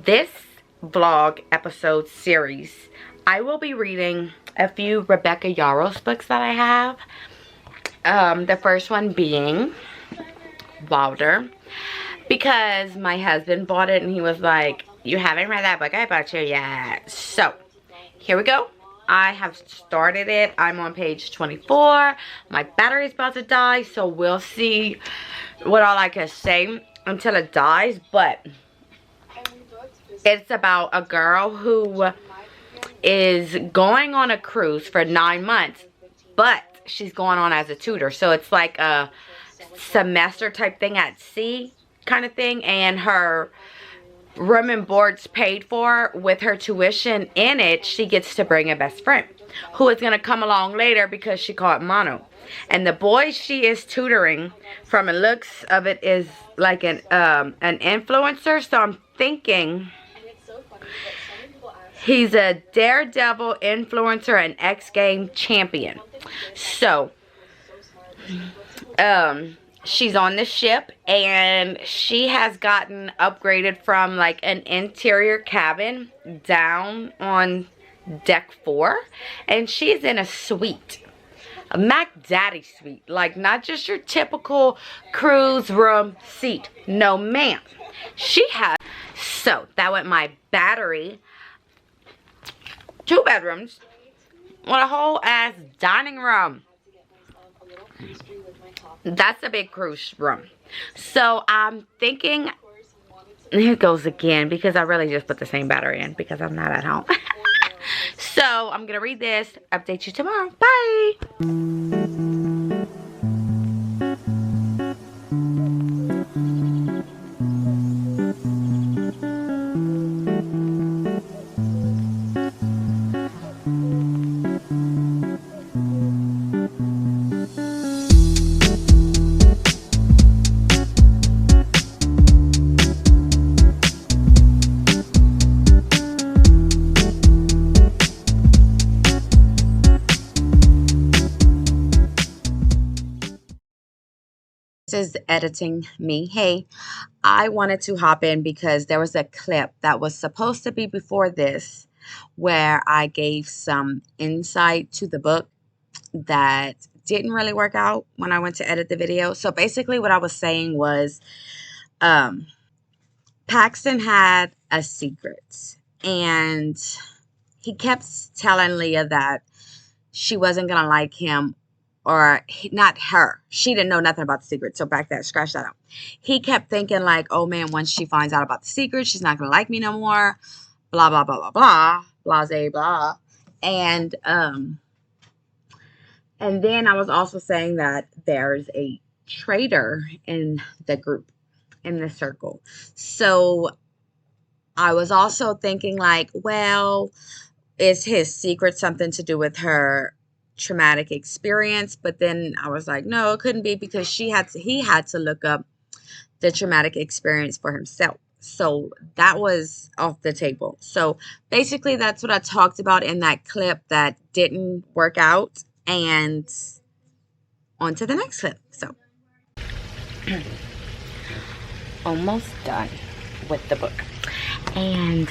this vlog episode series, I will be reading a few Rebecca Yarros books that I have. The first one being Wilder, because my husband bought it and he was like, you haven't read that book I bought you yet. So here we go. I have started it. I'm on page 24. My battery's about to die, so we'll see what all I can say until it dies. But it's about a girl who is going on a cruise for 9 months, but she's going on as a tutor. So it's like a semester type thing at sea kind of thing, and her room and board's paid for with her tuition in it. She gets to bring a best friend who is going to come along later because she caught mono. And the boy she is tutoring, from the looks of it, is like an influencer. So I'm thinking he's a daredevil influencer and X Game champion. So she's on the ship, and she has gotten upgraded from like an interior cabin down on deck 4, and she's in a suite, a Mac Daddy suite, like not just your typical cruise room seat. No ma'am, she has. So that went my battery. 2 bedrooms with a whole ass dining room. That's a big cruise room. So I'm thinking, here it goes again, because I really just put the same battery in because I'm not at home. So I'm gonna read this, update you tomorrow. Bye. This is editing me. Hey, I wanted to hop in because there was a clip that was supposed to be before this where I gave some insight to the book that didn't really work out when I went to edit the video. So basically what I was saying was Paxton had a secret, and he kept telling Leah that she wasn't gonna like him, or not her. She didn't know nothing about the secret. So back that, scratch that out. He kept thinking like, oh man, once she finds out about the secret, she's not going to like me no more. Blah, blah, blah, blah, blah. Blase, blah. And then I was also saying that there's a traitor in the group, in the circle. So I was also thinking like, well, is his secret something to do with her traumatic experience? But then I was like, no, it couldn't be, because he had to look up the traumatic experience for himself. So that was off the table. So basically that's what I talked about in that clip that didn't work out, and on to the next clip. So almost done with the book, and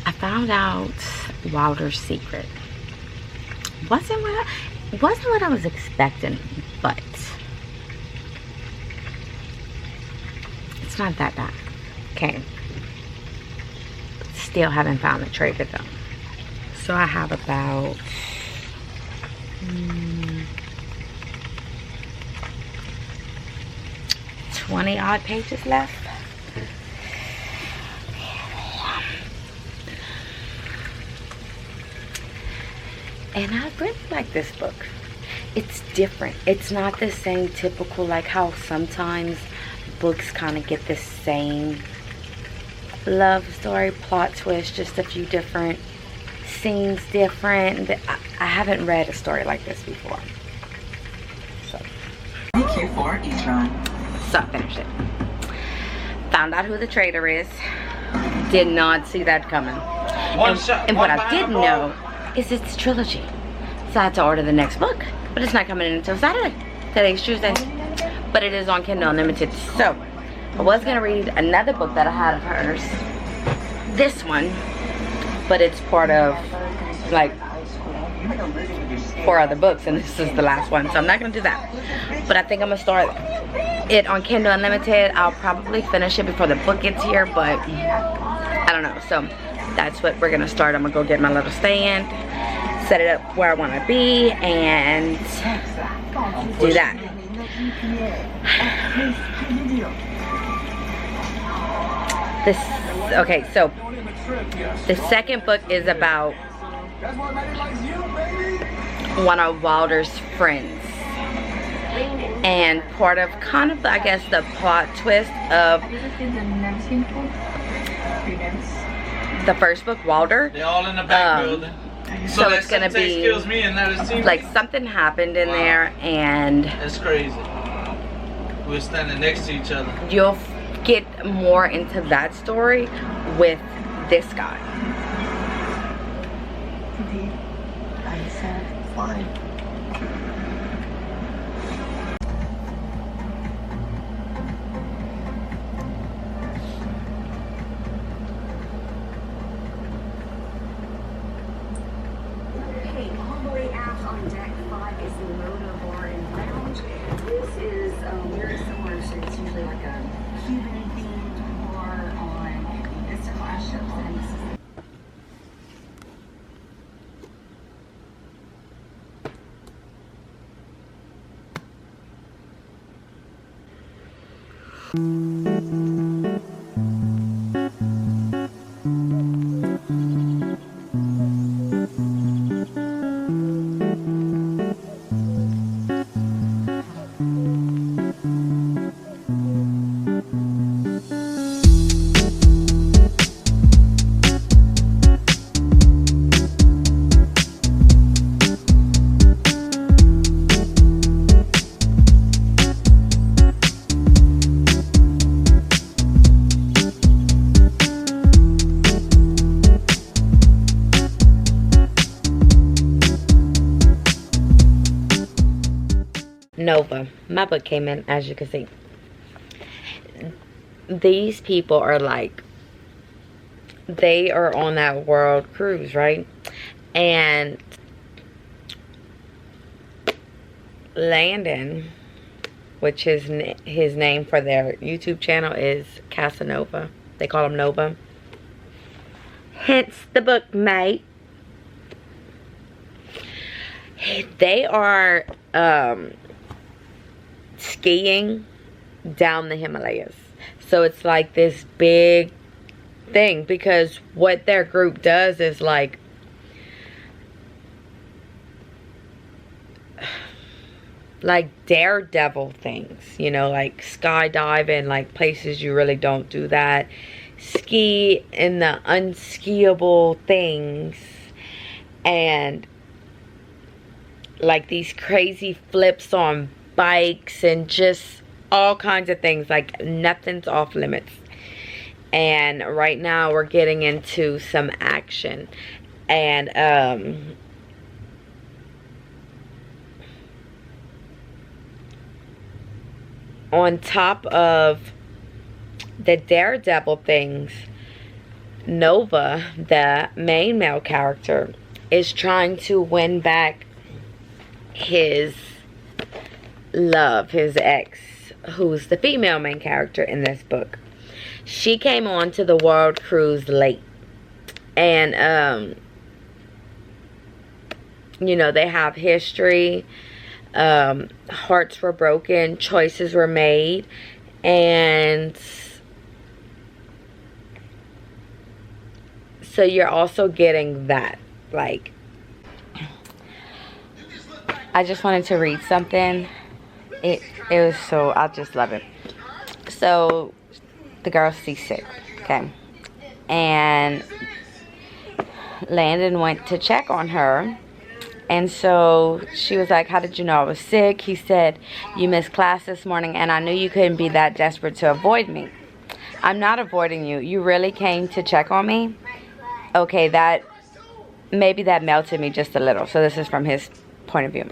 I found out Wilder's secret. Wasn't what I was expecting, but it's not that bad. Okay. Still haven't found the traitor though. So I have about 20 odd pages left. And I really like this book. It's different. It's not the same typical, like how sometimes books kind of get the same love story, plot twist, just a few different scenes different. I haven't read a story like this before. So. Thank you for each run. So I finished it. Found out who the traitor is. Did not see that coming. And what I did know is it's Trilogy. So I had to order the next book, but it's not coming in until Saturday. Today's Tuesday, but it is on Kindle Unlimited. So I was going to read another book that I had of hers. This one. But it's part of, like, 4 other books. And this is the last one. So I'm not going to do that. But I think I'm going to start it on Kindle Unlimited. I'll probably finish it before the book gets here. But I don't know. So that's what we're going to start. I'm going to go get my little stand. Set it up where I want to be. And do that. Okay, so the second book is about one of Wilder's friends, and part of kind of, I guess, the plot twist of the first book, Wilder. They're all in the back building. So it's gonna be like something happened in there, and that's crazy. We're standing next to each other. You'll get more into that story with this guy. I said fine. Hey, all the way out on deck 5 is the Moto Bar and Lounge. This is very similar to, it's usually like a Cuban themed bar on the Vista class ships, and this is Nova. My book came in, as you can see. These people are like, they are on that world cruise, right? And Landon, which is his name for their YouTube channel, is Casanova. They call him Nova. Hence the book, mate. They are skiing down the Himalayas. So it's like this big thing, because what their group does is like daredevil things, you know, like skydiving, like places you really don't do that. Ski in the unskiable things, and like these crazy flips on bikes, and just all kinds of things. Like nothing's off limits. And right now we're getting into some action, and on top of the daredevil things, Nova, the main male character, is trying to win back his love, his ex, who's the female main character in this book. She came on to the world cruise late, and you know, they have history. Hearts were broken, choices were made, and so you're also getting that. Like, I just wanted to read something. It was so, I just love it. So the girl's seasick, okay, and Landon went to check on her. And so she was like, how did you know I was sick? He said, you missed class this morning, and I knew you couldn't be that desperate to avoid me. I'm not avoiding you. You really came to check on me? Okay, maybe that melted me just a little. So this is from his point of view.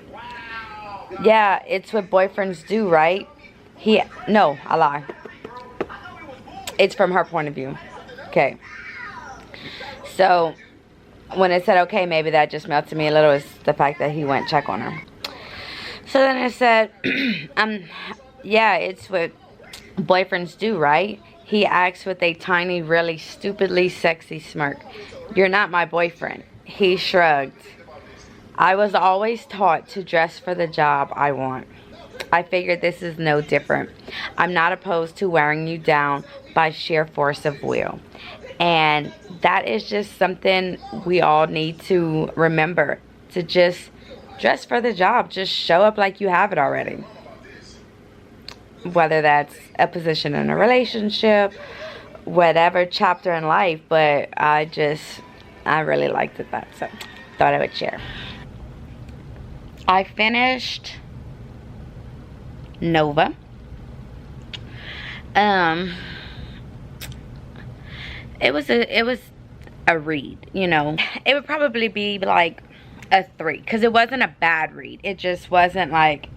Yeah, it's what boyfriends do, right? No, I lie. It's from her point of view. Okay. So when it said, okay, maybe that just melted me a little, is the fact that he went check on her. So then it said, yeah, it's what boyfriends do, right? He asked with a tiny, really stupidly sexy smirk. You're not my boyfriend. He shrugged. I was always taught to dress for the job I want. I figured this is no different. I'm not opposed to wearing you down by sheer force of will. And that is just something we all need to remember. To just dress for the job. Just show up like you have it already. Whether that's a position in a relationship, whatever chapter in life. But I really liked it, that. So thought I would share. I finished Nova. It was a read, you know. It would probably be like a 3, because it wasn't a bad read. It just wasn't like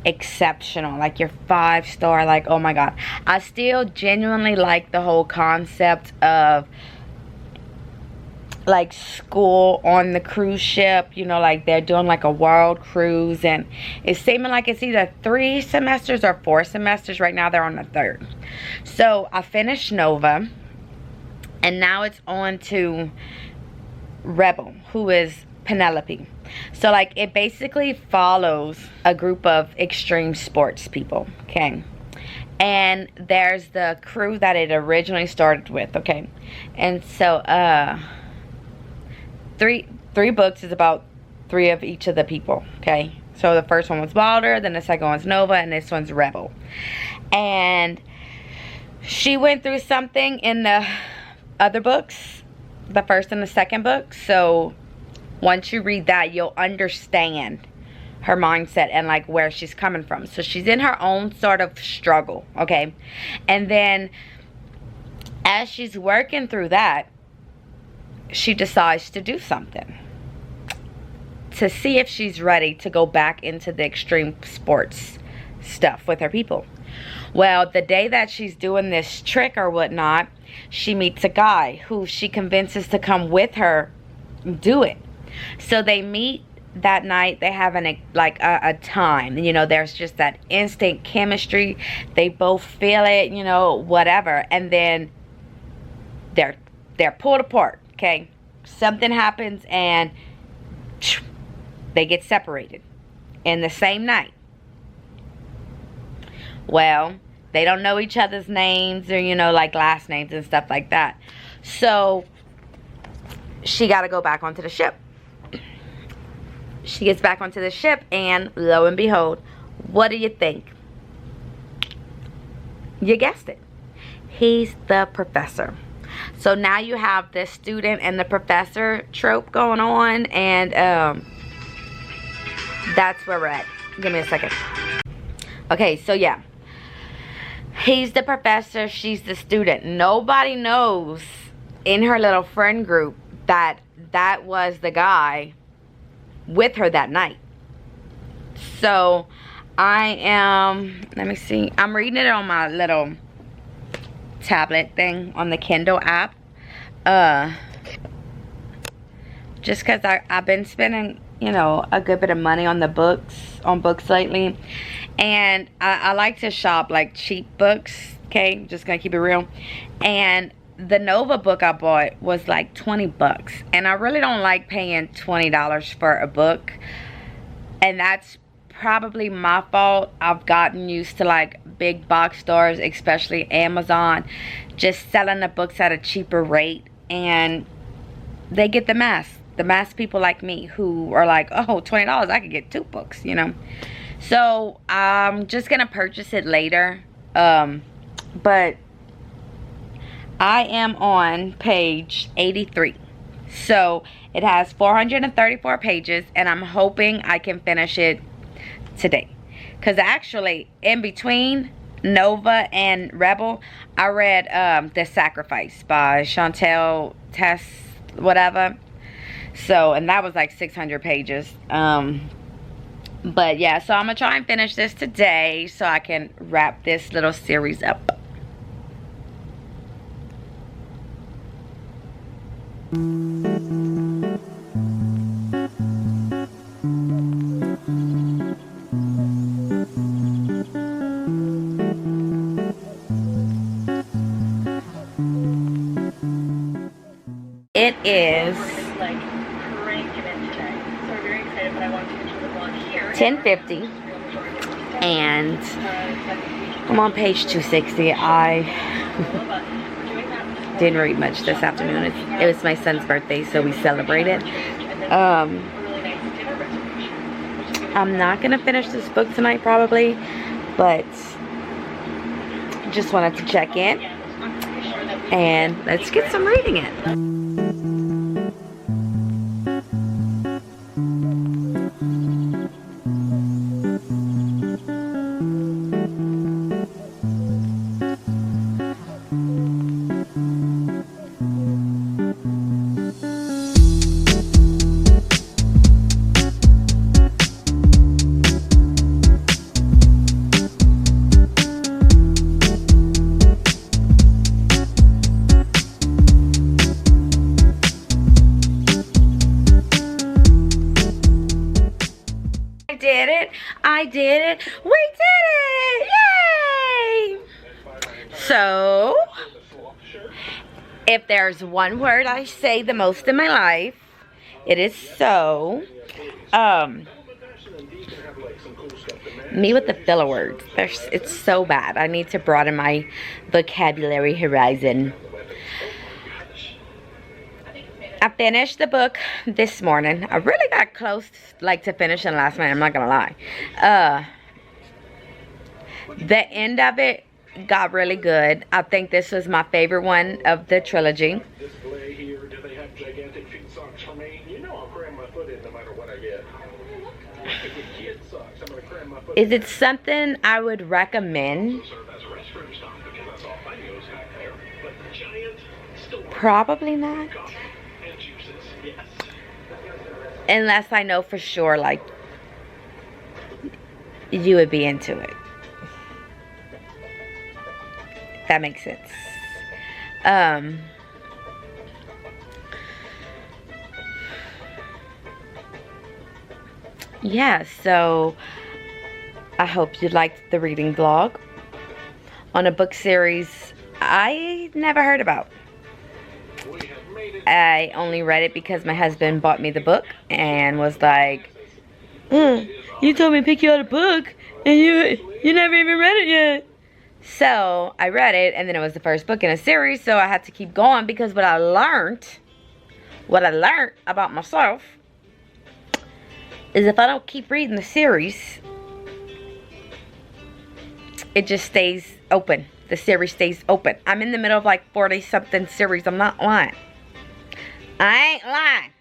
exceptional, like your 5-star, like oh my god. I still genuinely like the whole concept of like school on the cruise ship, you know, like they're doing like a world cruise, and it's seeming like it's either 3 semesters or 4 semesters. Right now they're on the 3rd. So I finished Nova, and now it's on to Rebel, who is Penelope. So like it basically follows a group of extreme sports people, okay? And there's the crew that it originally started with, okay? And so three books is about 3 of each of the people, okay? So the first one was Balder, then the second one's Nova, and this one's Rebel. And she went through something in the other books, the first and the second book. So once you read that, you'll understand her mindset and like where she's coming from. So she's in her own sort of struggle, okay? And then as she's working through that, she decides to do something to see if she's ready to go back into the extreme sports stuff with her people. Well, the day that she's doing this trick or whatnot, she meets a guy who she convinces to come with her do it. So they meet that night. They have a time, you know, there's just that instant chemistry. They both feel it, you know, whatever. And then they're pulled apart, okay? Something happens and they get separated in the same night. Well, they don't know each other's names or, you know, like last names and stuff like that. So she got to go back onto the ship. She gets back onto the ship, and lo and behold, what do you think? You guessed it. He's the professor. So now you have the student and the professor trope going on, and that's where we're at. Give me a second. Okay, so yeah. He's the professor, she's the student. Nobody knows in her little friend group that that was the guy with her that night. So I am, let me see, I'm reading it on my little tablet thing on the Kindle app. Just because I've been spending, you know, a good bit of money on books lately. And I like to shop like cheap books, okay? Just gonna keep it real. And the Nova book I bought was like 20 bucks. And I really don't like paying $20 for a book. And that's probably my fault. I've gotten used to like big box stores, especially Amazon, just selling the books at a cheaper rate. And they get the mass people like me who are like, oh, $20, I could get 2 books, you know. So I'm just gonna purchase it later. But I am on page 83. So it has 434 pages, and I'm hoping I can finish it today. Because actually, in between Nova and Rebel, I read The Sacrifice by Chantel Tess, whatever. So, and that was like 600 pages. But yeah, so I'm gonna try and finish this today so I can wrap this little series up. It is 10:50 and I'm on page 260. I didn't read much this afternoon. It was my son's birthday, so we celebrated. I'm not gonna finish this book tonight probably, but just wanted to check in and let's get some reading in. I did it. We did it. Yay! So, if there's one word I say the most in my life, it is so. Me with the filler words. It's so bad. I need to broaden my vocabulary horizon. I finished the book this morning. I really got close, like, to finishing last night. I'm not gonna lie. The end of it got really good. I think this was my favorite one of the trilogy. Is it something I would recommend? Probably not. Unless I know for sure, like, you would be into it. If that makes sense. Yeah, so I hope you liked the reading vlog on a book series I never heard about. I only read it because my husband bought me the book and was like, you told me to pick you out a book and you never even read it yet. So I read it, and then it was the first book in a series, so I had to keep going because what I learned about myself is if I don't keep reading the series, it just stays open. The series stays open. I'm in the middle of like 40 something series. I'm not lying. I ain't lying.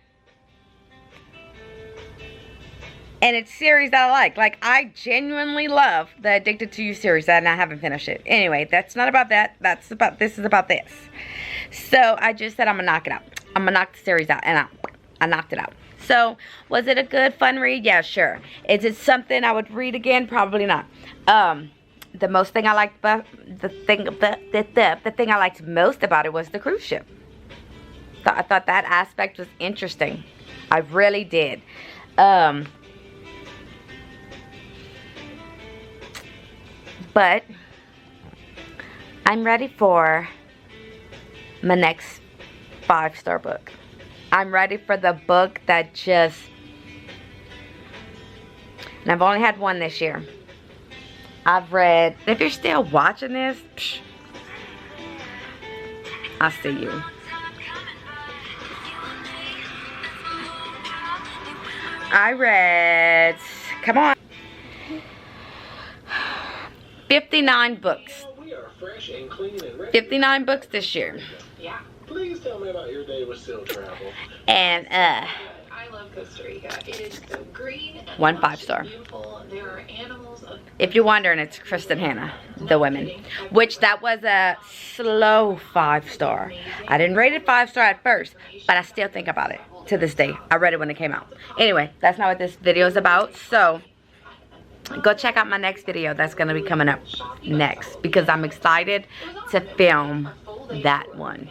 And it's series that I like. Like, I genuinely love the Addicted to You series, and I haven't finished it. Anyway, that's not about that. This is about this. So, I just said I'm going to knock it out. I'm going to knock the series out. And I knocked it out. So, was it a good, fun read? Yeah, sure. Is it something I would read again? Probably not. The most thing I liked about the thing I liked most about it was the cruise ship. I thought that aspect was interesting. I really did. But I'm ready for my next 5-star book. I'm ready for the book that just, and I've only had one this year. I've read, if you're still watching this, psh, I see you. I read, come on, 59 books. 59 books this year. Yeah. Please tell me about your day with Still Travel. And I love Costa Rica. It is so green and 1 5-star. beautiful. There are animals of, if you're wondering, it's Kristen Hannah, The Women, which that was a slow 5-star. I didn't rate it 5-star at first, but I still think about it to this day. I read it when it came out. Anyway, that's not what this video is about. So go check out my next video that's going to be coming up next, because I'm excited to film that one.